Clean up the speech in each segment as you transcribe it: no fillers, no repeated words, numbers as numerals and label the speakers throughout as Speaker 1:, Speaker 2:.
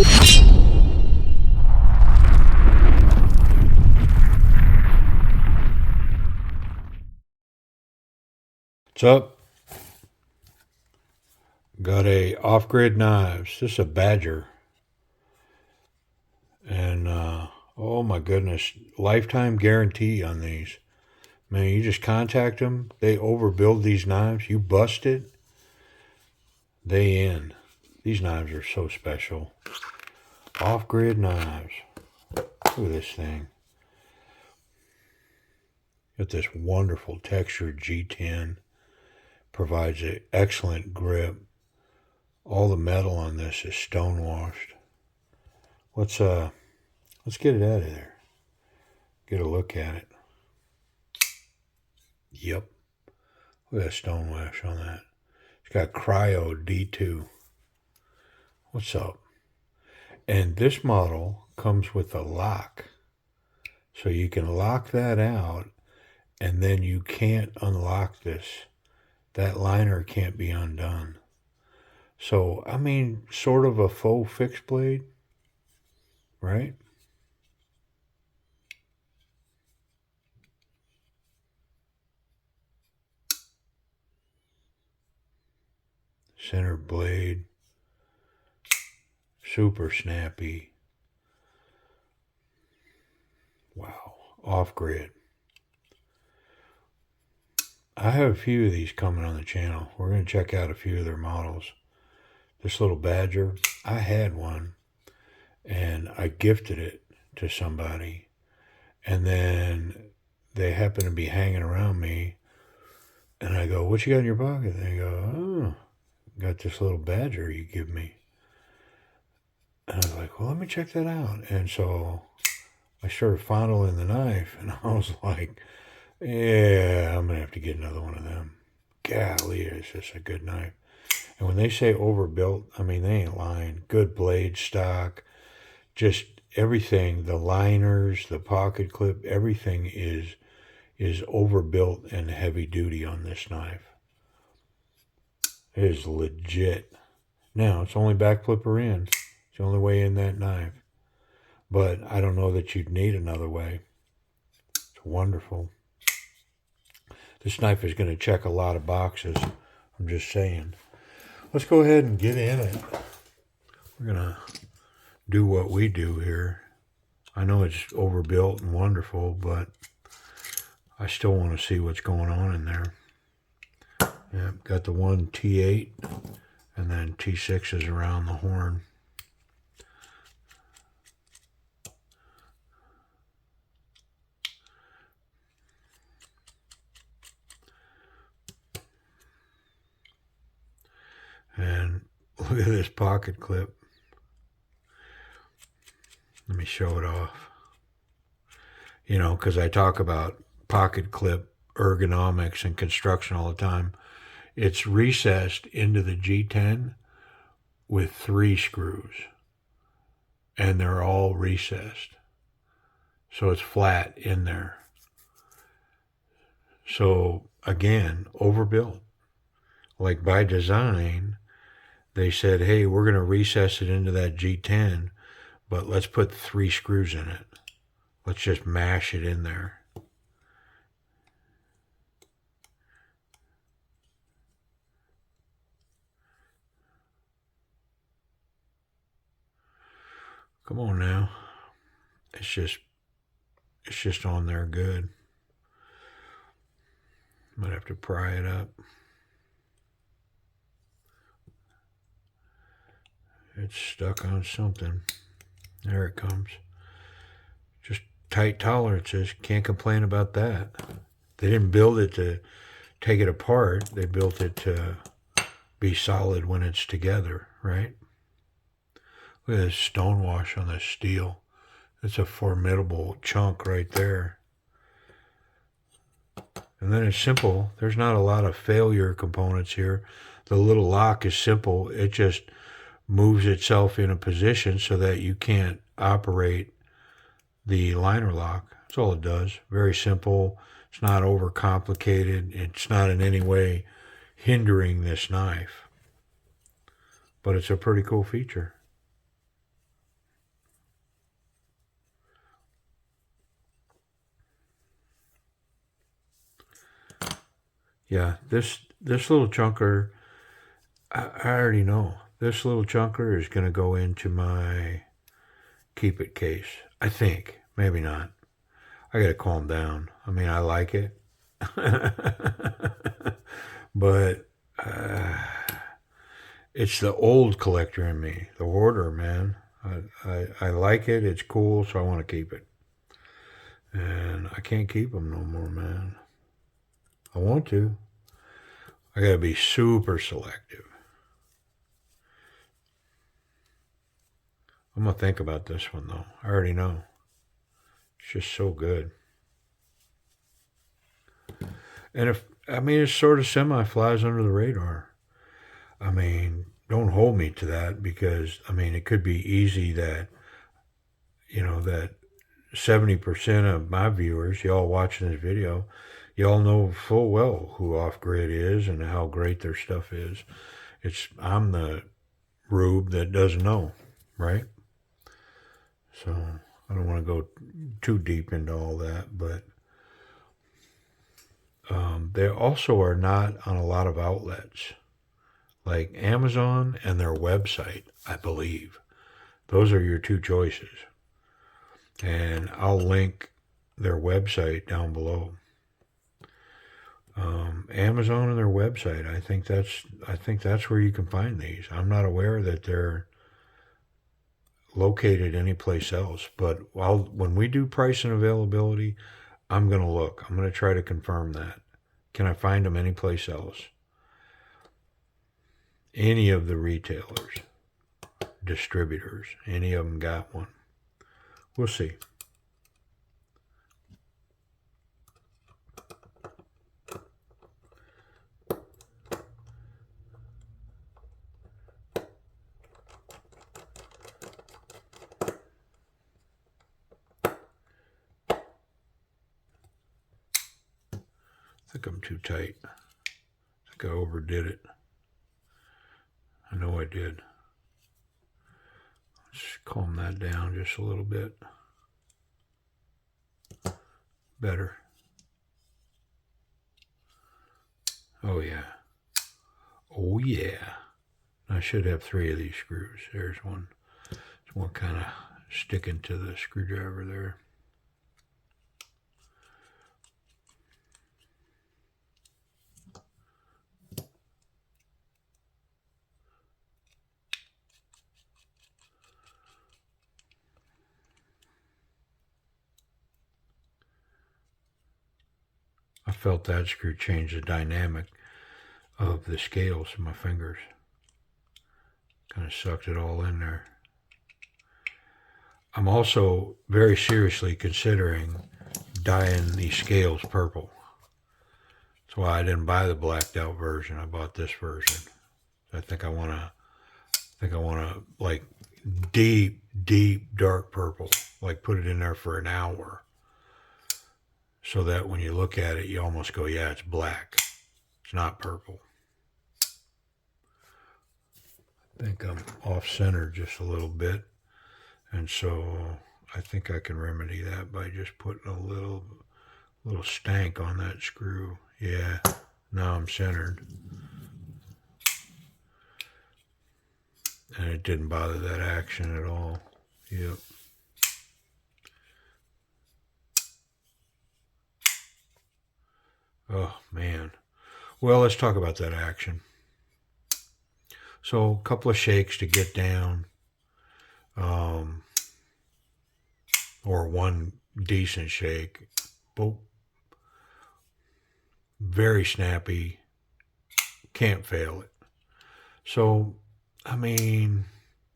Speaker 1: What's up? Got a off-grid knives. This is a Badger. And, oh my goodness, lifetime guarantee on these. Man, you just contact them. They overbuild these knives. You bust it, they in. These knives are so special. Off-grid knives. Look at this thing. Got this wonderful textured G10. Provides an excellent grip. All the metal on this is stone washed. Let's get it out of there. Get a look at it. Yep. Look at that stone wash on that. It's got Cryo D2. What's up? And this model comes with a lock. So you can lock that out and then you can't unlock this. That liner can't be undone. So, I mean, sort of a faux fixed blade, right? Center blade. Super snappy. Wow. Off grid. I have a few of these coming on the channel. We're going to check out a few of their models. This little Badger, I had one and I gifted it to somebody. And then they happen to be hanging around me. And I go, what you got in your pocket? And they go, oh, got this little Badger you give me. And I was like, well, let me check that out. And so I started fondling the knife, and I was like, yeah, I'm going to have to get another one of them. Golly, it's just a good knife. And when they say overbuilt, I mean, they ain't lying. Good blade stock, just everything, the liners, the pocket clip, everything is overbuilt and heavy duty on this knife. It is legit. Now, it's only back flipper in. It's the only way in that knife. But I don't know that you'd need another way. It's wonderful. This knife is going to check a lot of boxes. I'm just saying. Let's go ahead and get in it. We're going to do what we do here. I know it's overbuilt and wonderful, but I still want to see what's going on in there. Yeah, got the one T8 and then T6s around the horn. And look at this pocket clip. Let me show it off. You know, because I talk about pocket clip ergonomics and construction all the time. It's recessed into the G10 with 3 screws. And they're all recessed. So it's flat in there. So, again, overbuilt. Like by design, they said, hey, we're going to recess it into that G10, but let's put 3 screws in it. Let's just mash it in there. Come on now. It's just on there good. Might have to pry it up. It's stuck on something. There it comes. Just tight tolerances. Can't complain about that. They didn't build it to take it apart. They built it to be solid when it's together, right? Look at this stonewash on this steel. It's a formidable chunk right there. And then it's simple. There's not a lot of failure components here. The little lock is simple. It just moves itself in a position so that you can't operate the liner lock. That's all it does. Very simple. It's not overcomplicated. It's not in any way hindering this knife. But it's a pretty cool feature. Yeah, this little chunker, I already know. This little chunker is going to go into my keep it case. I think. Maybe not. I got to calm down. I mean, I like it. But it's the old collector in me, the hoarder, man. I like it. It's cool, so I want to keep it. And I can't keep them no more, man. I want to. I got to be super selective. I'm going to think about this one, though. I already know. It's just so good. And it sort of semi flies under the radar. I mean, don't hold me to that because, I mean, it could be easy that, that 70% of my viewers, y'all watching this video, y'all know full well who Off Grid is and how great their stuff is. I'm the rube that doesn't know, right? So I don't want to go too deep into all that, but they also are not on a lot of outlets like Amazon and their website, I believe. Those are your two choices. And I'll link their website down below. Amazon and their website. I think that's where you can find these. I'm not aware that they're located anyplace else. But when we do price and availability, I'm going to look. I'm going to try to confirm that. Can I find them anyplace else? Any of the retailers, distributors, any of them got one? We'll see. I think I'm too tight. I think I overdid it. I know I did. Let's calm that down just a little bit. Better. Oh yeah. Oh yeah. I should have 3 of these screws. There's one. There's one kind of sticking to the screwdriver there. I felt that screw change the dynamic of the scales in my fingers. Kind of sucked it all in there. I'm also very seriously considering dyeing these scales purple. That's why I didn't buy the blacked out version. I bought this version. I think I want to like deep, deep dark purple. Like put it in there for an hour. So that when you look at it, you almost go, yeah, it's black. It's not purple. I think I'm off-center just a little bit. And so I think I can remedy that by just putting a little stank on that screw. Yeah, now I'm centered. And it didn't bother that action at all. Yep. Oh, man. Well, let's talk about that action. So a couple of shakes to get down. Or one decent shake. Boop. Very snappy. Can't fail it. So, I mean,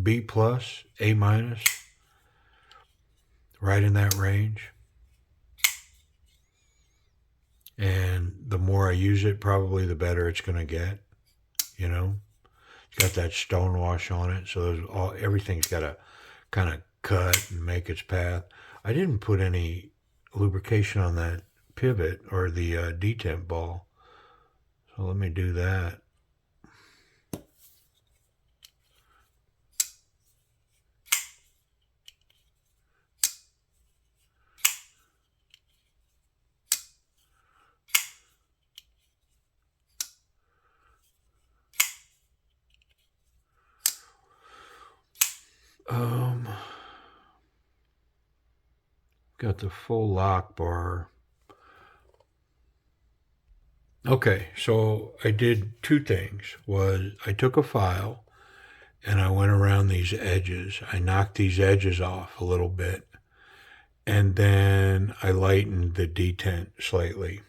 Speaker 1: B plus, A minus, right in that range. And the more I use it, probably the better it's going to get. You know, it's got that stone wash on it, so everything's got to kind of cut and make its path. I didn't put any lubrication on that pivot or the detent ball, so let me do that. Got the full lock bar. Okay, so I did two things. Was I took a file and I went around these edges. I knocked these edges off a little bit, and then I lightened the detent slightly.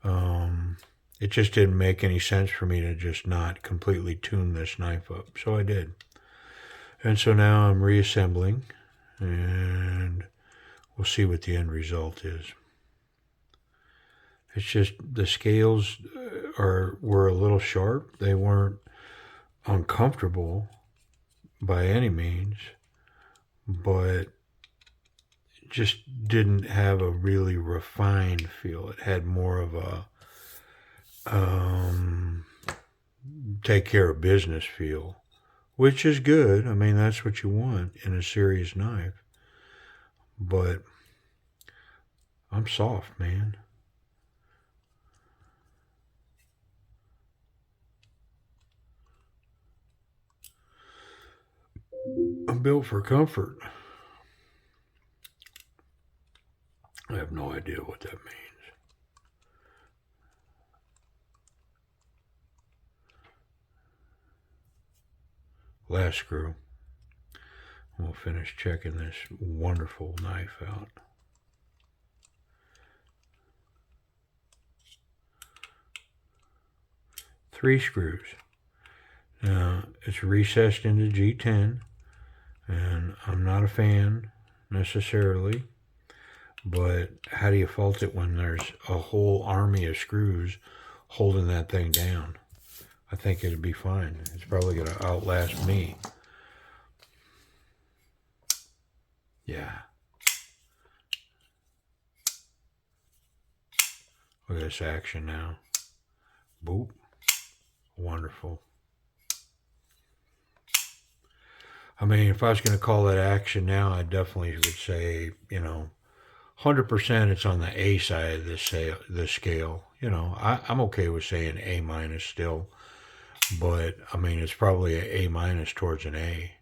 Speaker 1: It just didn't make any sense for me to just not completely tune this knife up, so I did. And so now I'm reassembling, and we'll see what the end result is. It's just the scales were a little sharp. They weren't uncomfortable by any means, but just didn't have a really refined feel. It had more of a take care of business feel, which is good. I mean, that's what you want in a serious knife. But I'm soft, man. I'm built for comfort. I have no idea what that means. Last screw. We'll finish checking this wonderful knife out. Three screws. Now, it's recessed into G10, and I'm not a fan necessarily, but how do you fault it when there's a whole army of screws holding that thing down? I think it'd be fine. It's probably going to outlast me. Yeah. Look at this action now. Boop. Wonderful. I mean, if I was going to call that action now, I definitely would say, 100% it's on the A side of the scale. I'm okay with saying A minus still, but I mean, it's probably an A minus towards an A.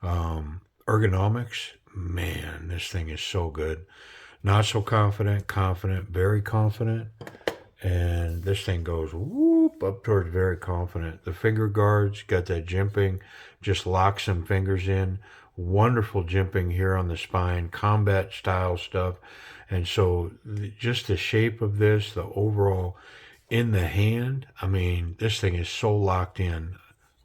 Speaker 1: Ergonomics, man, this thing is so good. Not so confident, very confident. And this thing goes whoop up towards very confident. The finger guards got that jimping, just lock some fingers in. Wonderful jimping here on the spine, combat style stuff. And so just the shape of this, the overall in the hand, I mean, this thing is so locked in.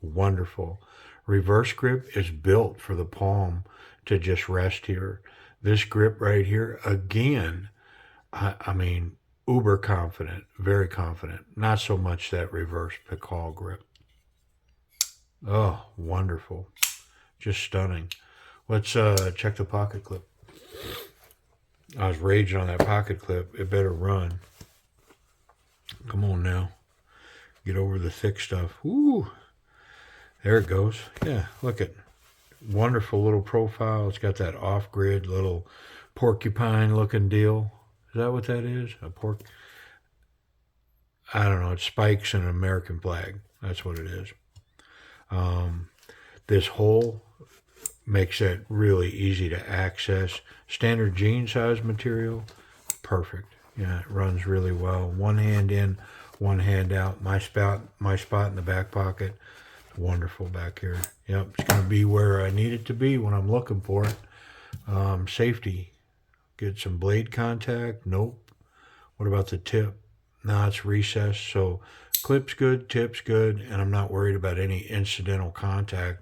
Speaker 1: Wonderful. Reverse grip is built for the palm to just rest here. This grip right here, again, I mean, uber confident, very confident. Not so much that reverse pickle grip. Oh, wonderful. Just stunning. Let's check the pocket clip. I was raging on that pocket clip. It better run. Come on now. Get over the thick stuff. Woo! There it goes. Yeah, look at wonderful little profile. It's got that off-grid little porcupine-looking deal. Is that what that is? A pork? I don't know. It spikes an American flag. That's what it is. This hole makes it really easy to access. Standard jean size material. Perfect. Yeah, it runs really well. One hand in, one hand out. My spot in the back pocket. Wonderful back here. Yep, it's going to be where I need it to be when I'm looking for it. Safety. Get some blade contact. Nope. What about the tip? No, it's recessed. So clip's good, tip's good, and I'm not worried about any incidental contact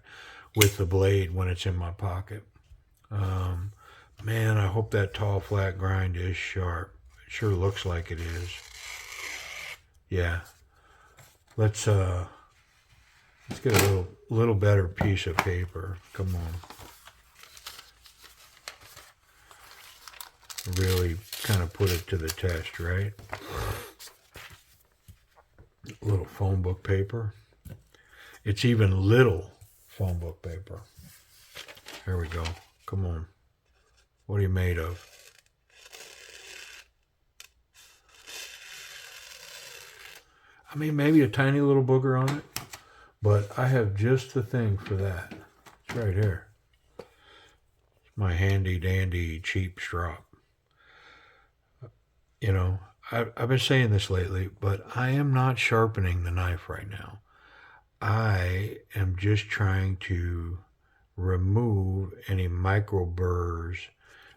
Speaker 1: with the blade when it's in my pocket. Man, I hope that tall flat grind is sharp. It sure looks like it is. Yeah. Let's get a little better piece of paper. Come on. Really kind of put it to the test, right? A little phone book paper. It's even little phone book paper. There we go. Come on. What are you made of? I mean, maybe a tiny little booger on it, but I have just the thing for that. It's right here. my handy dandy cheap strop. You know, I've been saying this lately, but I am not sharpening the knife right now. I am just trying to remove any micro burrs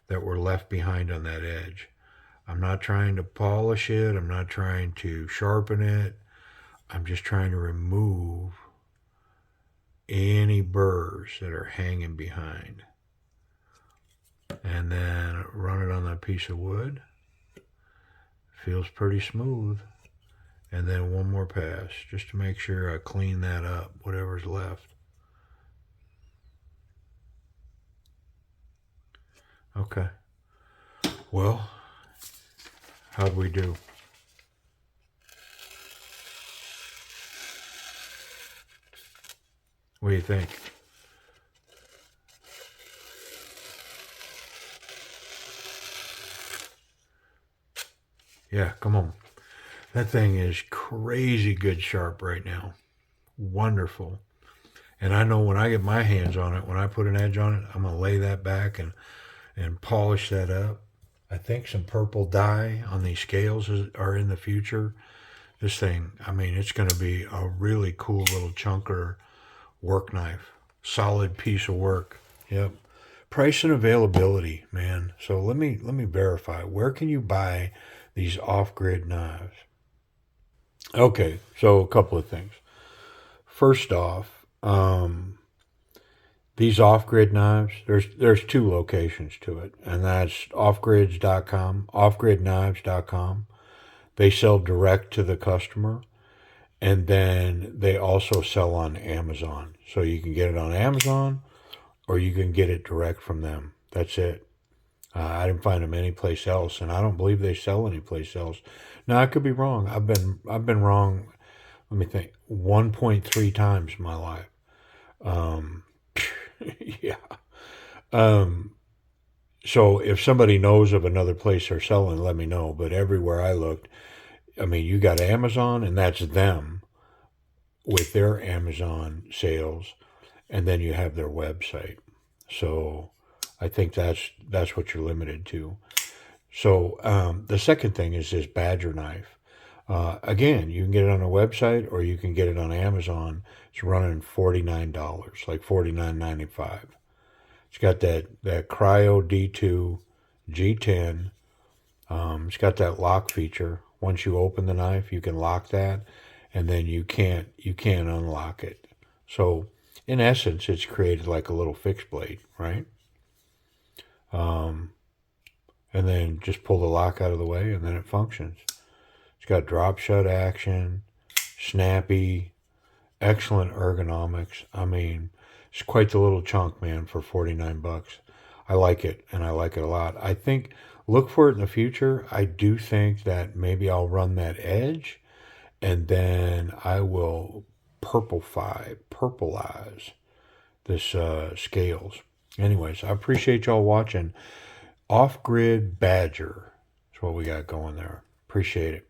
Speaker 1: that were left behind on that edge. I'm not trying to polish it. I'm not trying to sharpen it. I'm just trying to remove any burrs that are hanging behind. And then run it on that piece of wood. Feels pretty smooth. And then one more pass just to make sure I clean that up, whatever's left. Okay. Well, how'd we do? What do you think? Yeah, come on. That thing is crazy good sharp right now. Wonderful. And I know when I get my hands on it, when I put an edge on it, I'm going to lay that back and polish that up. I think some purple dye on these scales are in the future. This thing, I mean, it's going to be a really cool little chunker work knife. Solid piece of work. Yep. Price and availability, man. So let me verify. Where can you buy these off-grid knives? Okay, so a couple of things. First off, these off-grid knives, there's two locations to it, and that's offgrids.com, offgridknives.com. They sell direct to the customer, and then they also sell on Amazon. So you can get it on Amazon, or you can get it direct from them. That's it. I didn't find them anyplace else, and I don't believe they sell anyplace else. Now I could be wrong. I've been wrong. Let me think. 1.3 times in my life. Yeah. So if somebody knows of another place they're selling, let me know. But everywhere I looked, I mean, you got Amazon, and that's them with their Amazon sales, and then you have their website. So I think that's what you're limited to. So the second thing is this Badger knife. Again, you can get it on a website or you can get it on Amazon. It's running $49, like $49.95. It's got that Cryo D2 G10. It's got that lock feature. Once you open the knife, you can lock that, and then you can't unlock it. So in essence, it's created like a little fixed blade, right? And then just pull the lock out of the way, and then it functions. It's got drop shut action, snappy, excellent ergonomics. I mean, it's quite the little chunk, man, for 49 bucks. I like it, and I like it a lot. I think, look for it in the future. I do think that maybe I'll run that edge, and then I will purplize this scales. Anyways, I appreciate y'all watching. Off-grid Badger is what we got going there. Appreciate it.